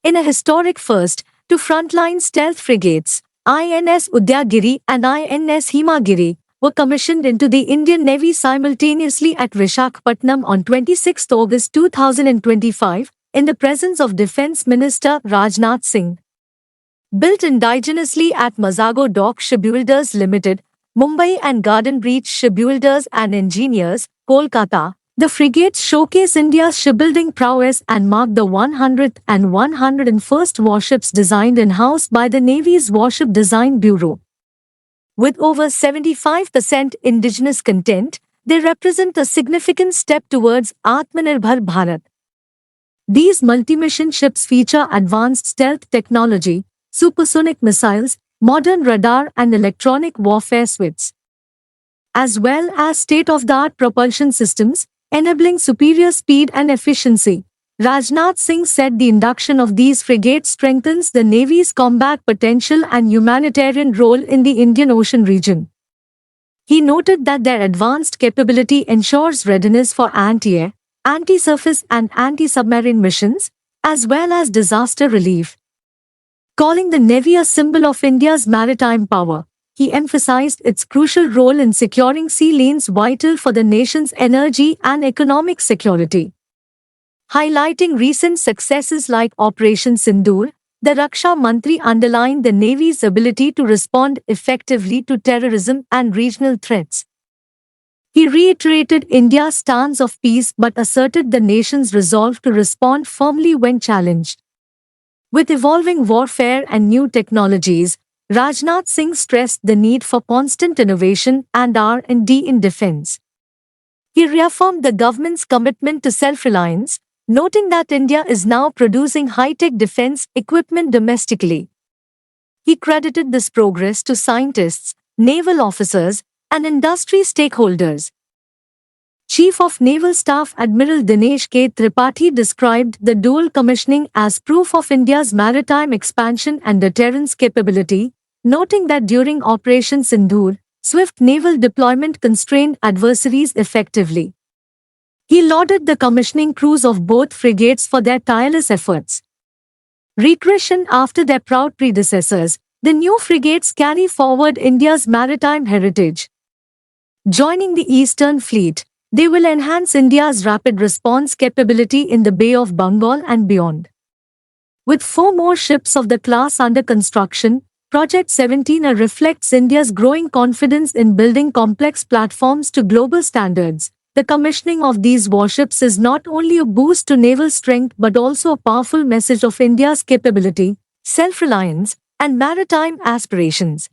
in a historic first, two frontline stealth frigates, INS Udayagiri and INS Himagiri, were commissioned into the Indian Navy simultaneously at Visakhapatnam on 26 August 2025, in the presence of Defence Minister Rajnath Singh. Built indigenously at Mazago Dock Shipbuilders Limited, Mumbai and Garden Breach Shipbuilders and Engineers, Kolkata, the frigates showcase India's shipbuilding prowess and mark the 100th and 101st warships designed in-house by the Navy's Warship Design Bureau. With over 75% indigenous content, they represent a significant step towards Atmanirbhar Bharat. These multi-mission ships feature advanced stealth technology, supersonic missiles, modern radar and electronic warfare suites, as well as state-of-the-art propulsion systems, enabling superior speed and efficiency. Rajnath Singh said the induction of these frigates strengthens the Navy's combat potential and humanitarian role in the Indian Ocean region. He noted that their advanced capability ensures readiness for anti-air, anti-surface and anti-submarine missions, as well as disaster relief. Calling the Navy a symbol of India's maritime power, he emphasized its crucial role in securing sea lanes vital for the nation's energy and economic security. Highlighting recent successes like Operation Sindoor, the Raksha Mantri underlined the Navy's ability to respond effectively to terrorism and regional threats. He reiterated India's stance of peace but asserted the nation's resolve to respond firmly when challenged. With evolving warfare and new technologies, Rajnath Singh stressed the need for constant innovation and R&D in defense. He reaffirmed the government's commitment to self-reliance, noting that India is now producing high-tech defense equipment domestically. He credited this progress to scientists, naval officers, and industry stakeholders. Chief of Naval Staff Admiral Dinesh K. Tripathi described the dual commissioning as proof of India's maritime expansion and deterrence capability, noting that during Operation Sindoor, swift naval deployment constrained adversaries effectively. He lauded the commissioning crews of both frigates for their tireless efforts. Rechristened after their proud predecessors, the new frigates carry forward India's maritime heritage. Joining the Eastern Fleet, they will enhance India's rapid response capability in the Bay of Bengal and beyond. With 4 more ships of the class under construction, Project 17 reflects India's growing confidence in building complex platforms to global standards. The commissioning of these warships is not only a boost to naval strength but also a powerful message of India's capability, self-reliance, and maritime aspirations.